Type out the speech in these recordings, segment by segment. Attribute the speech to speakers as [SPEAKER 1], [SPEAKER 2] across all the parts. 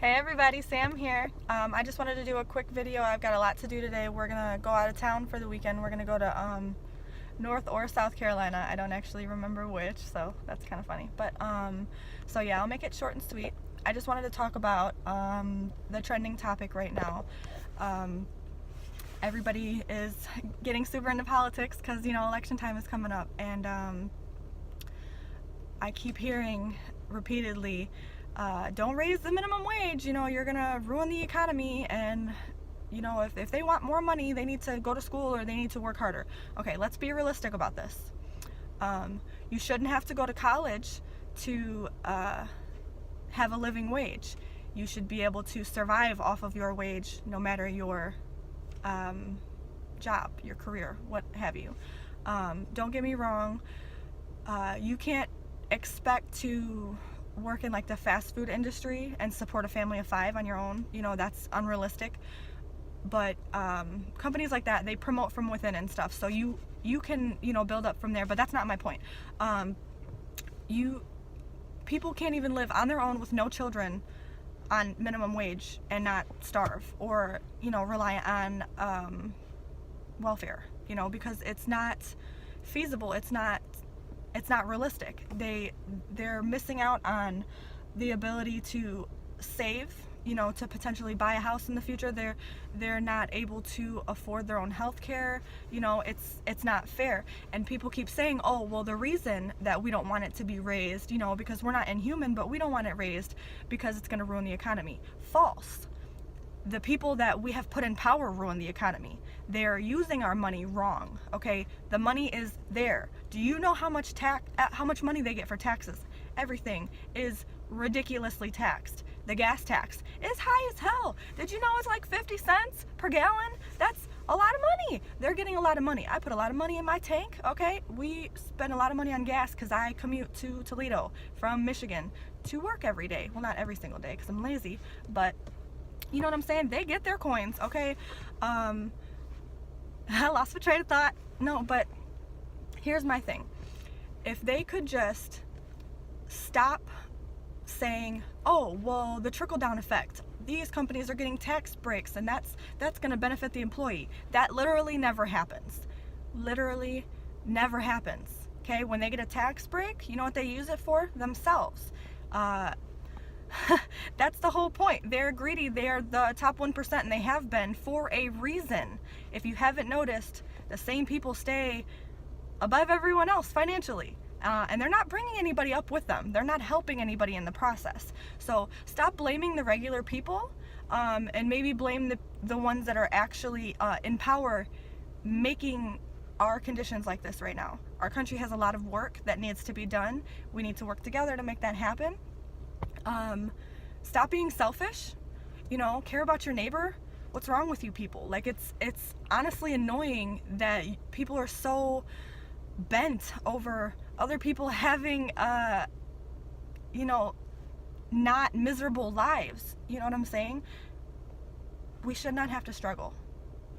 [SPEAKER 1] Hey everybody, Sam here. I just wanted to do a quick video. I've got a lot to do today. We're gonna go out of town for the weekend. We're gonna go to North or South Carolina. I don't actually remember which, so that's kind of funny. But so yeah, I'll make it short and sweet. I just wanted to talk about the trending topic right now. Everybody is getting super into politics because election time is coming up, and I keep hearing repeatedly, don't raise the minimum wage, you're gonna ruin the economy, and if they want more money, they need to go to school or they need to work harder. Okay, let's be realistic about this. You shouldn't have to go to college to have a living wage. You should be able to survive off of your wage no matter your job, your career, what have you. Don't get me wrong, you can't expect to work in like the fast food industry and support a family of 5 on your own. That's unrealistic. But companies like that, they promote from within and stuff, so you can build up from there. But that's not my point. People can't even live on their own with no children on minimum wage and not starve, or rely on welfare, because it's not feasible. It's not realistic. They're missing out on the ability to save, to potentially buy a house in the future. They're not able to afford their own health care. It's not fair. And people keep saying, oh, well, the reason that we don't want it to be raised, because we're not inhuman, but we don't want it raised because it's going to ruin the economy. False. The people that we have put in power ruin the economy. They're using our money wrong. Okay, the money is there. Do you know how much money they get for taxes? Everything is ridiculously taxed. The gas tax is high as hell. Did you know it's like 50 cents per gallon? That's a lot of money. They're getting a lot of money. I put a lot of money in my tank. Okay, we spend a lot of money on gas because I commute to Toledo from Michigan to work every day. Well, not every single day because I'm lazy, but you know what I'm saying? They get their coins, okay? I lost my train of thought. No, but here's my thing. If they could just stop saying, oh, well, the trickle-down effect, these companies are getting tax breaks and that's going to benefit the employee. That literally never happens. Literally never happens, okay? When they get a tax break, you know what they use it for? Themselves. That's the whole point. They're greedy. They're the top 1%, and they have been for a reason. If you haven't noticed, the same people stay above everyone else financially, and they're not bringing anybody up with them. They're not helping anybody in the process. So stop blaming the regular people, and maybe blame the ones that are actually in power making our conditions like this right now. Our country has a lot of work that needs to be done. We need to work together to make that happen. Stop being selfish, care about your neighbor. What's wrong with you people? Like, it's honestly annoying that people are so bent over other people having, not miserable lives. You know what I'm saying? We should not have to struggle.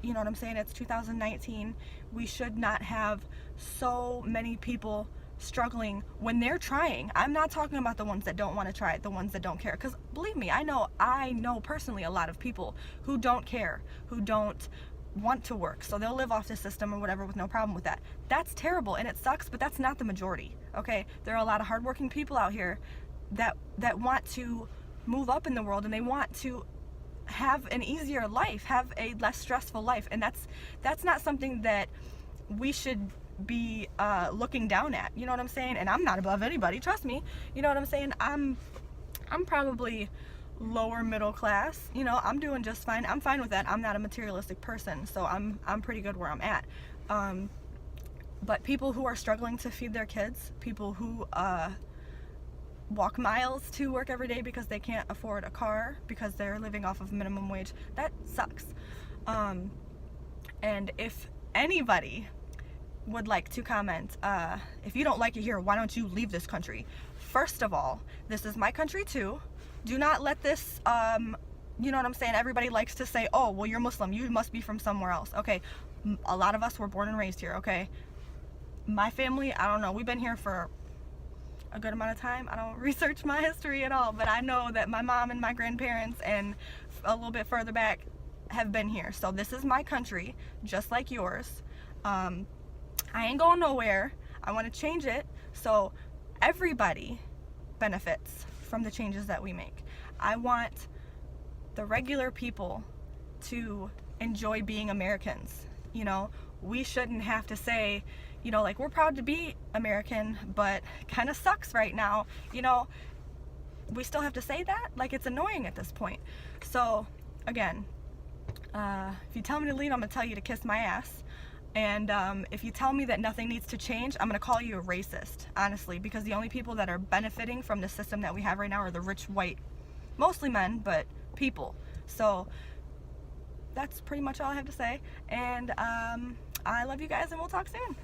[SPEAKER 1] You know what I'm saying? It's 2019. We should not have so many people struggling when they're trying. I'm not talking about the ones that don't want to try it, the ones that don't care, because believe me, I know personally a lot of people who don't care, who don't want to work, so they'll live off the system or whatever with no problem with that. That's terrible and it sucks, but that's not the majority. Okay, there are a lot of hardworking people out here that want to move up in the world, and they want to have an easier life, have a less stressful life, and that's not something that we should be looking down at. You know what I'm saying? And I'm not above anybody, trust me. You know what I'm saying? I'm probably lower middle class. I'm doing just fine. I'm fine with that. I'm not a materialistic person, so I'm pretty good where I'm at. But people who are struggling to feed their kids, people who walk miles to work every day because they can't afford a car because they're living off of minimum wage, that sucks. And if anybody would like to comment, if you don't like it here, why don't you leave this country? First of all, this is my country too. Do not let this, you know what I'm saying? Everybody likes to say, oh, well, you're Muslim, you must be from somewhere else. Okay, a lot of us were born and raised here, okay? My family, I don't know, we've been here for a good amount of time. I don't research my history at all, but I know that my mom and my grandparents and a little bit further back have been here. So this is my country, just like yours. I ain't going nowhere. I want to change it so everybody benefits from the changes that we make. I want the regular people to enjoy being Americans. You know, we shouldn't have to say, you know, like, we're proud to be American, but kind of sucks right now. You know, we still have to say that? Like, it's annoying at this point. So, again, if you tell me to leave, I'm going to tell you to kiss my ass. And if you tell me that nothing needs to change, I'm going to call you a racist, honestly, because the only people that are benefiting from the system that we have right now are the rich white, mostly men, but people. So that's pretty much all I have to say. And I love you guys, and we'll talk soon.